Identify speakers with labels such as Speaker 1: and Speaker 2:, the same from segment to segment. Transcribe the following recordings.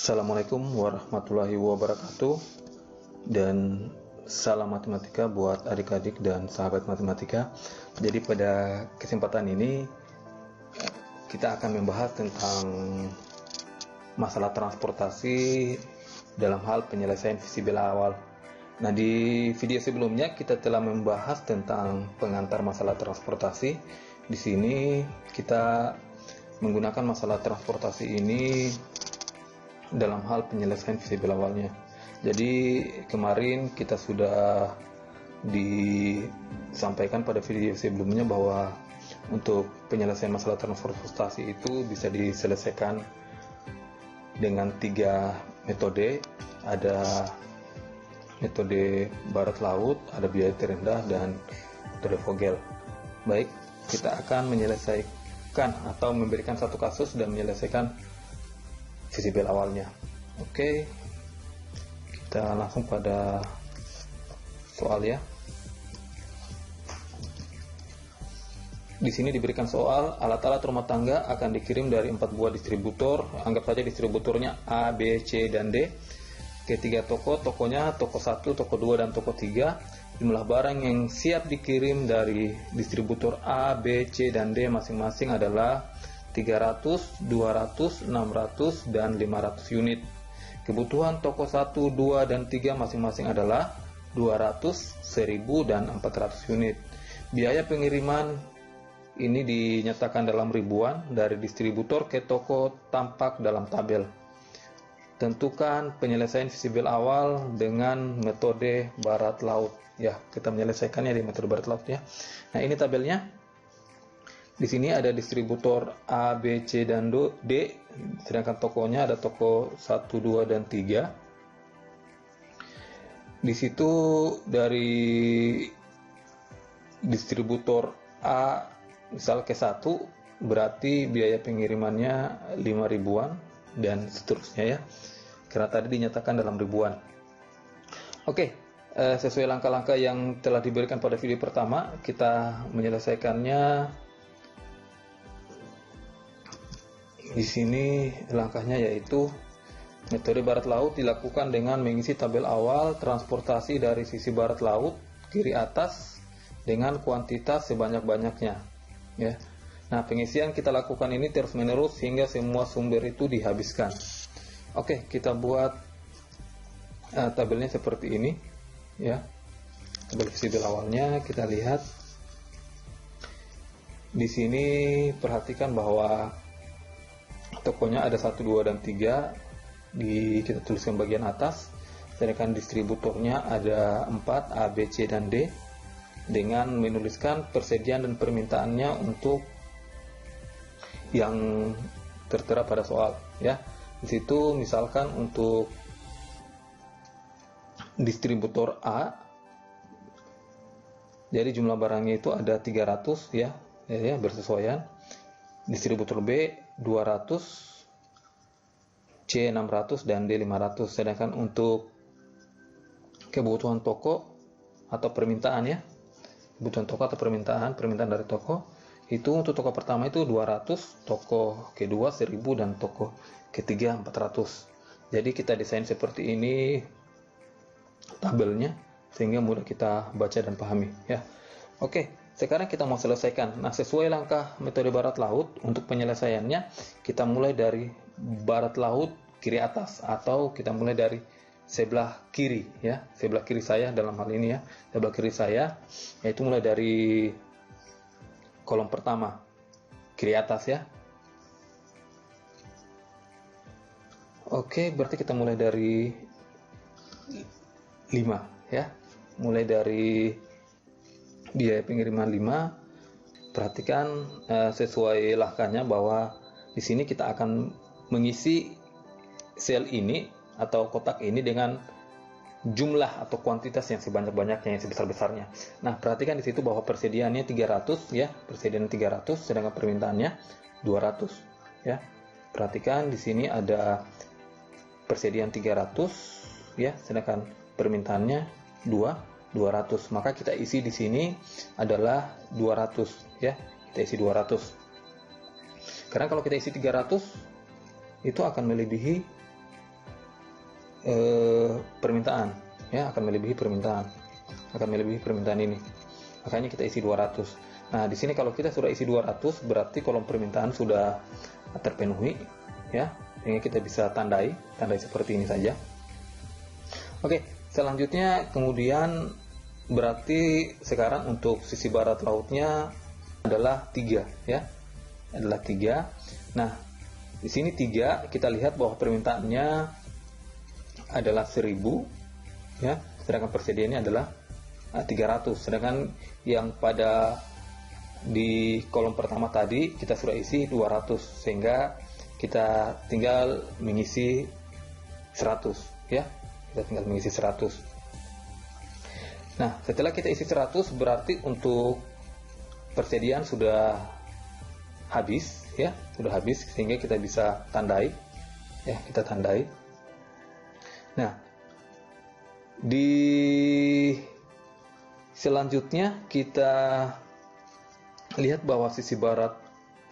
Speaker 1: Assalamualaikum warahmatullahi wabarakatuh, dan salam matematika buat adik-adik dan sahabat matematika. Jadi pada kesempatan ini kita akan membahas tentang masalah transportasi dalam hal penyelesaian visible awal. Nah, di video sebelumnya kita telah membahas tentang pengantar masalah transportasi. Di sini kita menggunakan masalah transportasi ini dalam hal penyelesaian visible awalnya. Jadi kemarin kita sudah disampaikan pada video sebelumnya bahwa untuk penyelesaian masalah transportasi itu bisa diselesaikan dengan 3 metode. Ada metode barat laut, ada biaya terendah, dan metode Vogel. Baik, kita akan menyelesaikan atau memberikan satu kasus dan menyelesaikan visible awalnya. Oke, kita langsung pada soal ya. Di sini diberikan soal, alat-alat rumah tangga akan dikirim dari 4 buah distributor. Anggap saja distributornya A, B, C, dan D. Ketiga tokonya toko 1, toko 2, dan toko 3. Jumlah barang yang siap dikirim dari distributor A, B, C, dan D masing-masing adalah 300, 200, 600, dan 500 unit. Kebutuhan toko 1, 2, dan 3 masing-masing adalah 200, 1000, dan 400 unit. Biaya pengiriman ini dinyatakan dalam ribuan dari distributor ke toko tampak dalam tabel. Tentukan penyelesaian visible awal dengan metode barat laut. Ya, kita menyelesaikannya di metode barat laut ya. Nah, ini tabelnya. Di sini ada distributor A, B, C, dan D, sedangkan tokonya ada toko 1, 2, dan 3. Di situ dari distributor A, misal ke 1, berarti biaya pengirimannya 5 ribuan, dan seterusnya ya, karena tadi dinyatakan dalam ribuan. Oke, sesuai langkah-langkah yang telah diberikan pada video pertama, kita menyelesaikannya. Di sini langkahnya yaitu metode barat laut dilakukan dengan mengisi tabel awal transportasi dari sisi barat laut kiri atas dengan kuantitas sebanyak-banyaknya ya. Nah, pengisian kita lakukan ini terus-menerus hingga semua sumber itu dihabiskan. Oke, kita buat tabelnya seperti ini ya. Tabel visible awalnya kita lihat. Di sini perhatikan bahwa tokonya ada 1, 2, dan 3, kita tuliskan bagian atas, sedangkan distributornya ada 4, A, B, C, dan D, dengan menuliskan persediaan dan permintaannya untuk yang tertera pada soal ya. Di situ misalkan untuk distributor A, jadi jumlah barangnya itu ada 300 ya, bersesuaian. Distributor B 200, C 600, dan D 500. Sedangkan untuk kebutuhan toko atau permintaan ya, kebutuhan toko atau permintaan dari toko itu, untuk toko pertama itu 200, toko kedua 1000, dan toko ketiga 400. Jadi kita desain seperti ini tabelnya sehingga mudah kita baca dan pahami ya. Oke, sekarang kita mau selesaikan. Nah, sesuai langkah metode barat laut, untuk penyelesaiannya kita mulai dari barat laut kiri atas, atau kita mulai dari sebelah kiri ya, sebelah kiri saya dalam hal ini ya, sebelah kiri saya, yaitu mulai dari kolom pertama kiri atas ya. Oke, berarti kita mulai dari 5 ya, mulai dari biaya pengiriman 5. Perhatikan sesuai langkahnya bahwa di sini kita akan mengisi sel ini atau kotak ini dengan jumlah atau kuantitas yang sebanyak-banyaknya, yang sebesar-besarnya. Nah, perhatikan di situ bahwa persediaannya 300 ya, persediaan 300, sedangkan permintaannya 200 ya. Perhatikan di sini ada persediaan 300 ya, sedangkan permintaannya 200. Maka kita isi di sini adalah 200 ya. Kita isi 200. Karena kalau kita isi 300 itu akan melebihi permintaan, ya, akan melebihi permintaan ini. Makanya kita isi 200. Nah, di sini kalau kita sudah isi 200 berarti kolom permintaan sudah terpenuhi, ya. Sehingga kita bisa tandai seperti ini saja. Oke, selanjutnya kemudian berarti sekarang untuk sisi barat lautnya adalah 3, ya. Adalah 3. Nah, di sini 3 kita lihat bahwa permintaannya adalah 1000, ya. Sedangkan persediaannya adalah 300. Sedangkan yang pada di kolom pertama tadi kita sudah isi 200, sehingga kita tinggal mengisi 100, ya. Kita tinggal mengisi 100. Nah, setelah kita isi 100 berarti untuk persediaan sudah habis, ya, sudah habis, sehingga kita bisa tandai, ya, kita tandai. Nah, di selanjutnya kita lihat bahwa sisi barat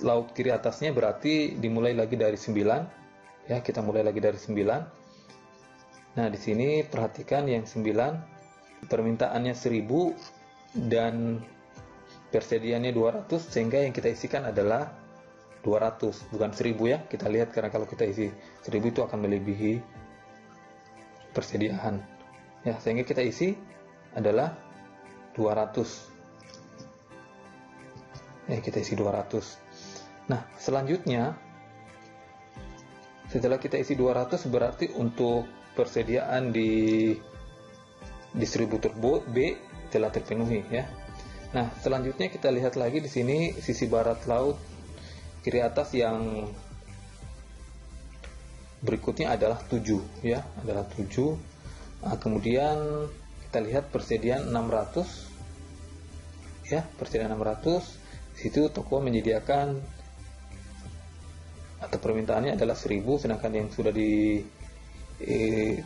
Speaker 1: laut kiri atasnya berarti dimulai lagi dari 9, ya, kita mulai lagi dari 9. Nah, di sini perhatikan yang 9 permintaannya 1000 dan persediaannya 200, sehingga yang kita isikan adalah 200, bukan 1000, ya. Kita lihat, karena kalau kita isi 1000 itu akan melebihi persediaan, ya, sehingga kita isi adalah 200. Ya, kita isi 200. Nah, selanjutnya setelah kita isi 200 berarti untuk persediaan di distributor B telah terpenuhi, ya. Nah, selanjutnya kita lihat lagi di sini sisi barat laut kiri atas yang berikutnya adalah 7, ya, adalah 7. Nah, kemudian kita lihat persediaan 600, ya, persediaan 600. Di situ toko menyediakan atau permintaannya adalah 1000, sedangkan yang sudah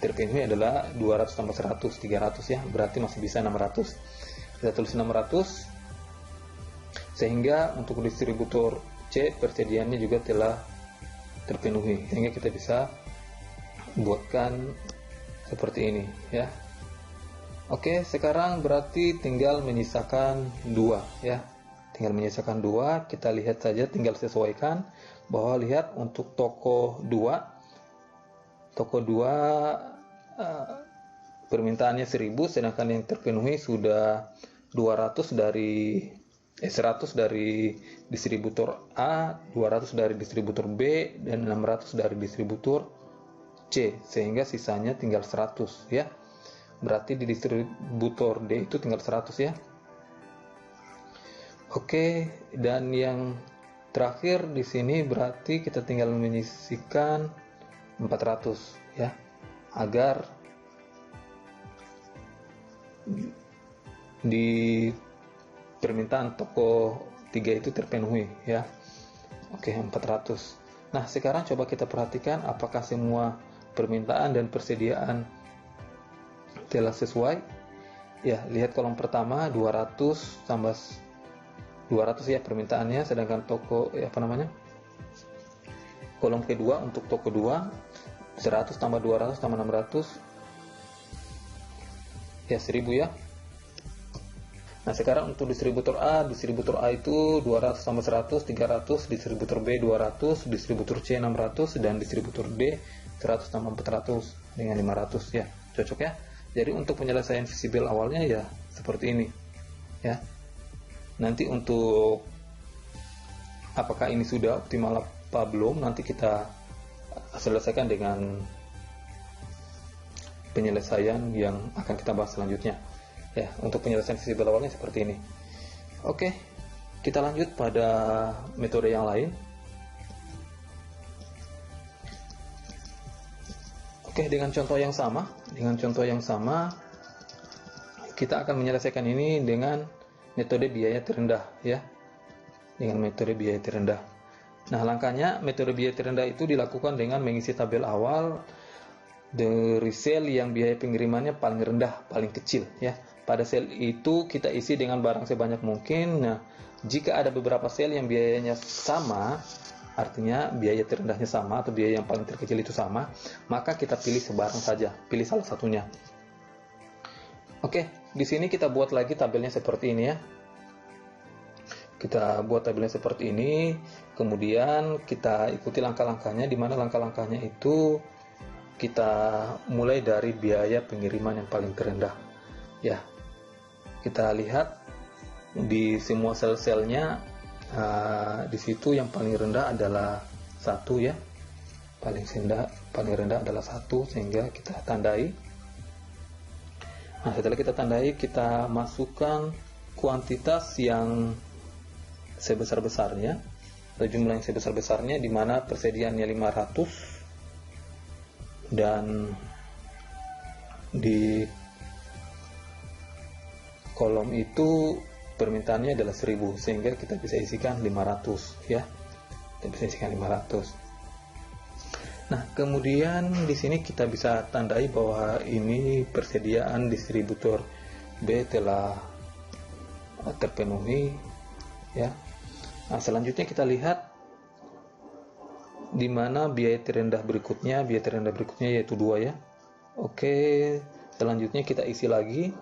Speaker 1: terpenuhi adalah 200 tambah 100, 300, ya. Berarti masih bisa 600. Kita tulis 600, sehingga untuk distributor C persediaannya juga telah terpenuhi, sehingga kita bisa buatkan seperti ini, ya. Oke, sekarang berarti tinggal menyisakan 2, ya. Tinggal menyisakan 2, kita lihat saja, tinggal sesuaikan bahwa lihat untuk toko 2 permintaannya 1000, sedangkan yang terpenuhi sudah 100 dari distributor A, 200 dari distributor B, dan 600 dari distributor C, sehingga sisanya tinggal 100, ya. Berarti di distributor D itu tinggal 100, ya. Oke, dan yang terakhir di sini berarti kita tinggal menyisihkan 400, ya, agar di permintaan toko 3 itu terpenuhi, ya. Oke, 400. Nah, sekarang coba kita perhatikan apakah semua permintaan dan persediaan telah sesuai. Ya, lihat kolom pertama 200 tambah 200, ya, permintaannya, sedangkan toko kolom kedua untuk toko 2 100 tambah 200 tambah 600, ya, 1000, ya. Nah, sekarang untuk distributor A itu 200 tambah 100 300, distributor B 200, distributor C 600, dan distributor D 100 tambah 400 dengan 500, ya. Cocok, ya. Jadi untuk penyelesaian visible awalnya ya seperti ini, ya. Nanti untuk apakah ini sudah optimal apa belum, nanti kita selesaikan dengan penyelesaian yang akan kita bahas selanjutnya. Ya, untuk penyelesaian visible awalnya seperti ini. Oke, kita lanjut pada metode yang lain. Oke, dengan contoh yang sama, kita akan menyelesaikan ini dengan metode biaya terendah, ya. Dengan metode biaya terendah. Nah, langkahnya metode biaya terendah itu dilakukan dengan mengisi tabel awal dari sel yang biaya pengirimannya paling rendah, paling kecil, ya. Pada sel itu kita isi dengan barang sebanyak mungkin. Nah, jika ada beberapa sel yang biayanya sama artinya biaya terendahnya sama atau biaya yang paling terkecil itu sama, maka kita pilih sebarang saja, pilih salah satunya. Oke, di sini kita buat lagi tabelnya seperti ini ya. Kita buat tabelnya seperti ini, kemudian kita ikuti langkah-langkahnya, di mana langkah-langkahnya itu kita mulai dari biaya pengiriman yang paling terendah. Ya, kita lihat di semua sel-selnya, di situ yang paling rendah adalah 1 ya, paling rendah adalah 1, sehingga kita tandai. Nah, setelah kita tandai, kita masukkan kuantitas yang sebesar-besarnya, atau jumlah yang sebesar-besarnya, di mana persediaannya 500 dan di kolom itu permintaannya adalah 1000, sehingga kita bisa isikan 500 ya. Kita bisa isikan 500. Nah, kemudian di sini kita bisa tandai bahwa ini persediaan distributor B telah terpenuhi ya. Nah, selanjutnya kita lihat di mana biaya terendah berikutnya yaitu 2 ya. Oke, selanjutnya kita isi lagi,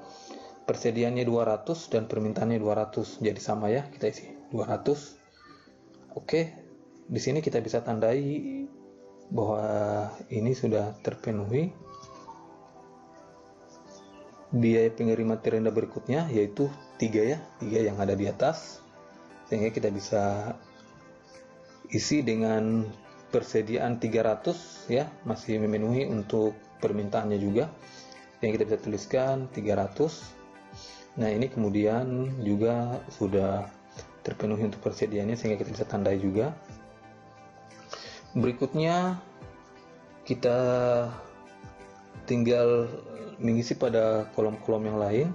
Speaker 1: persediaannya 200 dan permintaannya 200, jadi sama ya, kita isi 200. Oke, di sini kita bisa tandai bahwa ini sudah terpenuhi. Biaya pengiriman terendah berikutnya yaitu 3 ya, 3 yang ada di atas, sehingga kita bisa isi dengan persediaan 300 ya, masih memenuhi untuk permintaannya juga, yang kita bisa tuliskan 300. Nah, ini kemudian juga sudah terpenuhi untuk persediaannya, sehingga kita bisa tandai juga. Berikutnya kita tinggal mengisi pada kolom-kolom yang lain.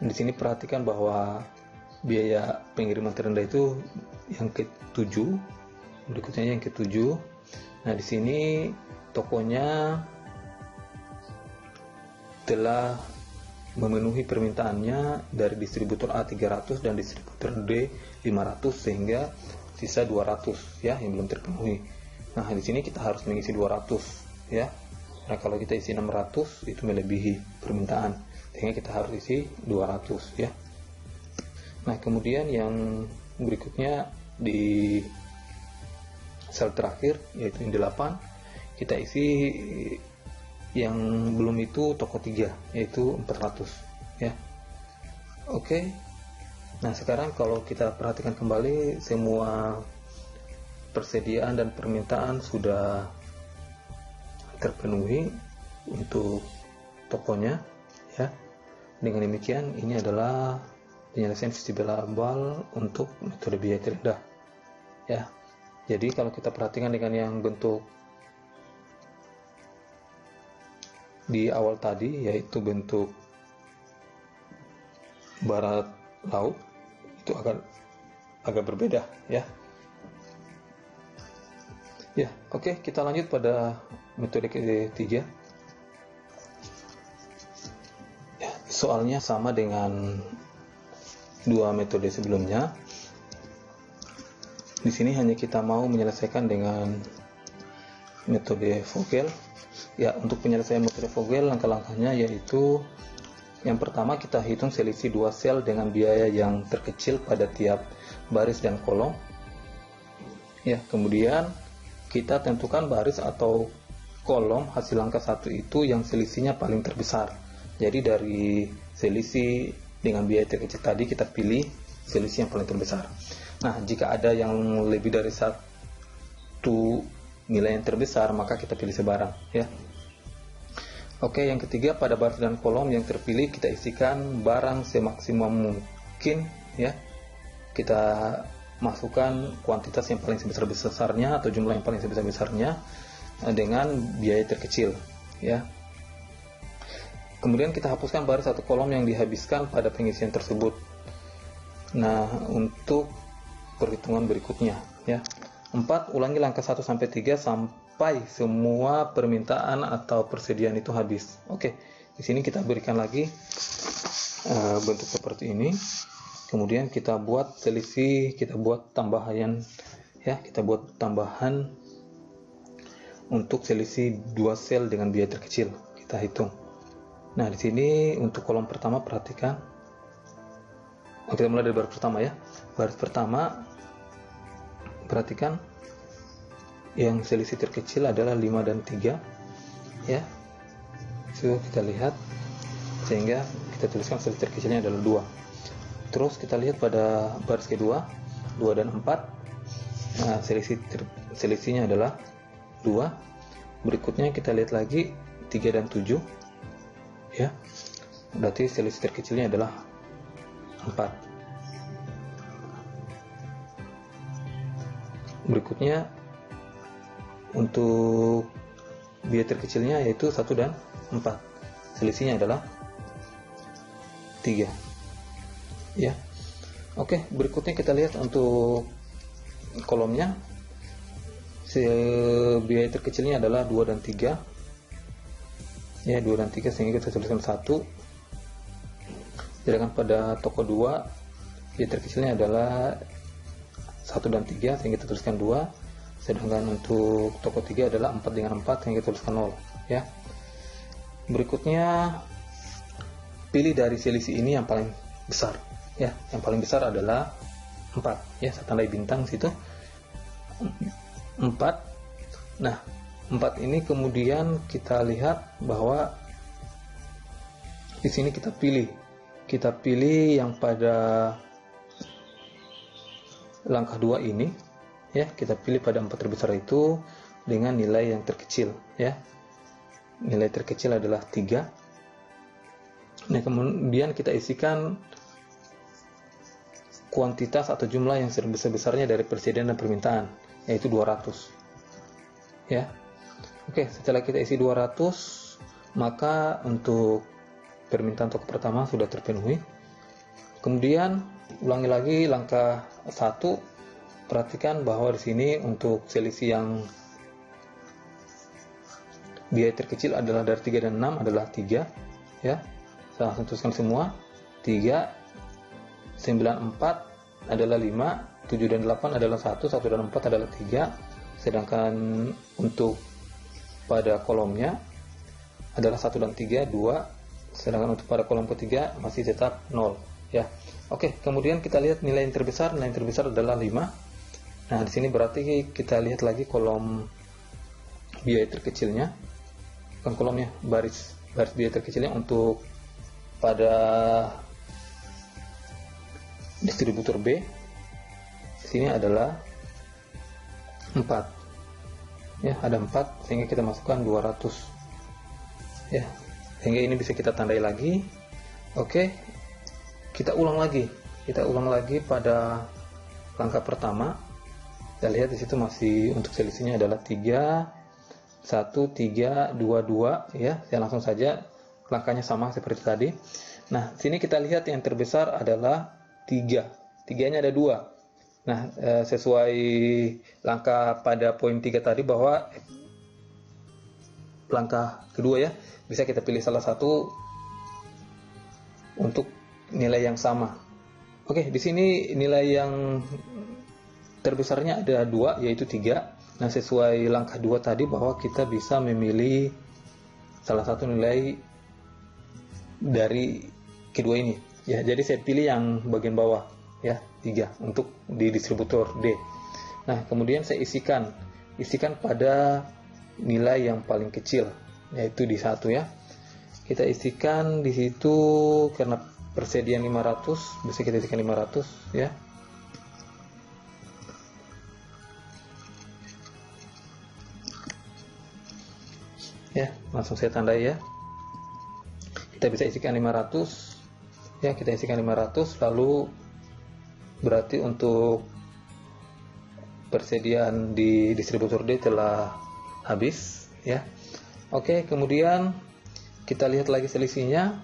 Speaker 1: Di sini perhatikan bahwa biaya pengiriman terendah itu yang ke-7, berikutnya yang ke-7. Nah, di sini tokonya telah memenuhi permintaannya dari distributor A 300 dan distributor D 500, sehingga sisa 200 ya yang belum terpenuhi. Nah, di sini kita harus mengisi 200 ya. Nah, kalau kita isi 600 itu melebihi permintaan, sehingga kita harus isi 200 ya. Nah, kemudian yang berikutnya di sel terakhir yaitu yang 8, kita isi yang belum itu toko 3 yaitu 400 ya. Oke. Nah, sekarang kalau kita perhatikan kembali, semua persediaan dan permintaan sudah terpenuhi untuk tokonya ya. Dengan demikian, ini adalah penyelesaian vestibular untuk metode biaya terendah ya. Jadi kalau kita perhatikan dengan yang bentuk di awal tadi, yaitu bentuk barat laut, itu agak berbeda ya. Ya, oke, kita lanjut pada metode ketiga. Ya, soalnya sama dengan dua metode sebelumnya. Di sini hanya kita mau menyelesaikan dengan metode Vogel. Ya, untuk penyelesaian metode Vogel, langkah-langkahnya yaitu yang pertama, kita hitung selisih 2 sel dengan biaya yang terkecil pada tiap baris dan kolom. Ya, kemudian kita tentukan baris atau kolom hasil angka 1 itu yang selisihnya paling terbesar. Jadi dari selisih dengan biaya terkecil tadi, kita pilih selisih yang paling terbesar. Nah, jika ada yang lebih dari 1 nilai yang terbesar, maka kita pilih sebarang ya. Oke, yang ketiga, pada baris dan kolom yang terpilih kita isikan barang semaksimum mungkin ya. Kita masukkan kuantitas yang paling sebesar-besarnya atau jumlah yang paling sebesar-besarnya dengan biaya terkecil ya. Kemudian kita hapuskan baris atau kolom yang dihabiskan pada pengisian tersebut. Nah, untuk perhitungan berikutnya ya. 4. Ulangi langkah 1 sampai 3 sampai semua permintaan atau persediaan itu habis. Oke, di sini kita berikan lagi bentuk seperti ini. Kemudian kita buat selisih, kita buat tambahan ya. Kita buat tambahan untuk selisih 2 sel dengan biaya terkecil, kita hitung. Nah, di sini untuk kolom pertama perhatikan. Kita mulai dari baris pertama ya. Baris pertama perhatikan yang selisih terkecil adalah 5 dan 3 ya. So, kita lihat, sehingga kita tuliskan selisih terkecilnya adalah 2. Terus kita lihat pada baris kedua 2 dan 4. Nah, selisihnya adalah 2. Berikutnya kita lihat lagi 3 dan 7 ya. Berarti selisih terkecilnya adalah 4. Berikutnya untuk biaya terkecilnya yaitu 1 dan 4. Selisihnya adalah 3 ya. Oke, berikutnya kita lihat untuk kolomnya. Biaya terkecilnya adalah 2 dan 3 ya, 2 dan 3, sehingga kita tuliskan 1. Sedangkan pada toko 2 biaya terkecilnya adalah 1 dan 3, sehingga kita tuliskan 2. Sedangkan untuk toko 3 adalah 4 dengan 4, sehingga kita tuliskan 0 ya. Berikutnya pilih dari selisih ini yang paling besar ya. Yang paling besar adalah 4 ya, saya tandai bintang situ 4. Nah, 4 ini kemudian kita lihat bahwa di sini kita pilih yang pada langkah 2 ini ya. Kita pilih pada 4 terbesar itu dengan nilai yang terkecil ya. Nilai terkecil adalah 3. Nah, kemudian kita isikan kuantitas atau jumlah yang sebesar-besarnya dari persediaan dan permintaan, yaitu 200 ya. Oke, setelah kita isi 200, maka untuk permintaan toko pertama sudah terpenuhi. Kemudian ulangi lagi langkah 1. Perhatikan bahwa di sini untuk selisih yang biaya terkecil adalah dari 3 dan 6 adalah 3 ya. Saya langsung tuliskan semua. 3, 9, 4 adalah 5, 7 dan 8 adalah 1, 1 dan 4 adalah 3. Sedangkan untuk pada kolomnya adalah 1 dan 3, 2. Sedangkan untuk pada kolom ketiga masih tetap 0 ya. Oke, kemudian kita lihat nilai yang terbesar. Nilai yang terbesar adalah 5. Nah, di sini berarti kita lihat lagi kolom biaya terkecilnya, bukan kolomnya, baris biaya terkecilnya untuk pada distributor B. Di sini adalah 4 ya, ada 4, sehingga kita masukkan 200 ya, sehingga ini bisa kita tandai lagi. Oke, kita ulang lagi pada langkah pertama. Kita lihat di situ masih untuk selisihnya adalah 3, 1, 3, 2, 2 ya. Saya langsung saja, langkahnya sama seperti tadi. Nah, sini kita lihat yang terbesar adalah 3. 3-nya ada 2. Nah, sesuai langkah pada poin 3 tadi, bahwa langkah kedua ya, bisa kita pilih salah satu untuk nilai yang sama. Oke, di sini nilai yang terbesarnya ada 2, yaitu 3. Nah, sesuai langkah 2 tadi, bahwa kita bisa memilih salah satu nilai dari kedua ini ya. Jadi saya pilih yang bagian bawah ya, 3 untuk di distributor D. Nah, kemudian saya isikan pada nilai yang paling kecil, yaitu di 1 ya. Kita isikan di situ, karena persediaan 500, bisa kita isikan 500 ya. Ya, langsung saya tandai ya. Kita bisa isikan 500 ya, kita isikan 500, lalu berarti untuk persediaan di distributor D telah habis ya. Oke, kemudian kita lihat lagi selisihnya.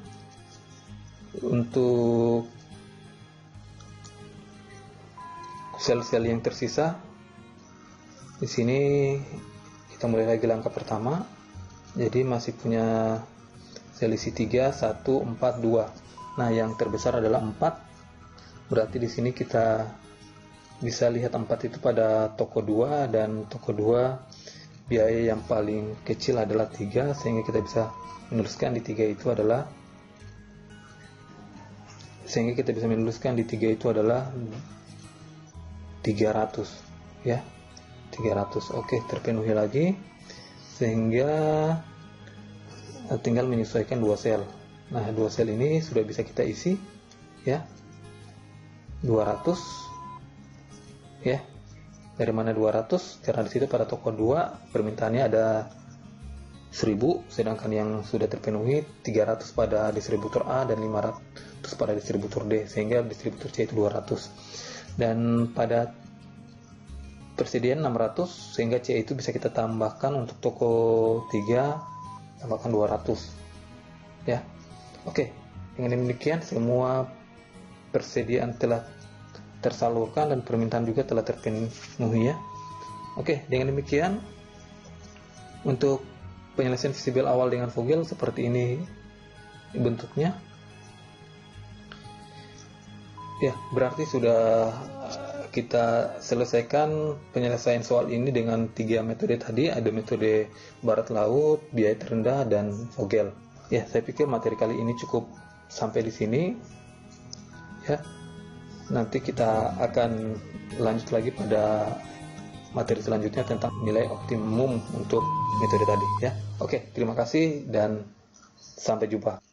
Speaker 1: Untuk sel-sel yang tersisa, di sini kita mulai lagi langkah pertama. Jadi masih punya selisih 3, 1, 4, 2. Nah, yang terbesar adalah 4. Berarti di sini kita bisa lihat 4 itu pada toko 2, dan toko 2 biaya yang paling kecil adalah 3, sehingga kita bisa menuliskan di 3 itu adalah 300 ya, 300. Oke, terpenuhi lagi, sehingga tinggal menyesuaikan 2 sel. Nah, 2 sel ini sudah bisa kita isi ya, 200 ya. Dari mana 200? Karena di situ pada toko 2 permintaannya ada 1000, sedangkan yang sudah terpenuhi 300 pada distributor A dan 500 pada distributor D, sehingga distributor C itu 200. Dan pada persediaan 600, sehingga C itu bisa kita tambahkan untuk toko 3, tambahkan 200 ya. Oke, dengan demikian semua persediaan telah tersalurkan dan permintaan juga telah terpenuhi ya. Oke, dengan demikian untuk penyelesaian visible awal dengan Vogel seperti ini bentuknya ya. Berarti sudah kita selesaikan penyelesaian soal ini dengan 3 metode tadi. Ada metode barat laut, biaya terendah, dan Vogel ya. Saya pikir materi kali ini cukup sampai di sini ya. Nanti kita akan lanjut lagi pada materi selanjutnya tentang nilai optimum untuk metode tadi ya. Oke, terima kasih dan sampai jumpa.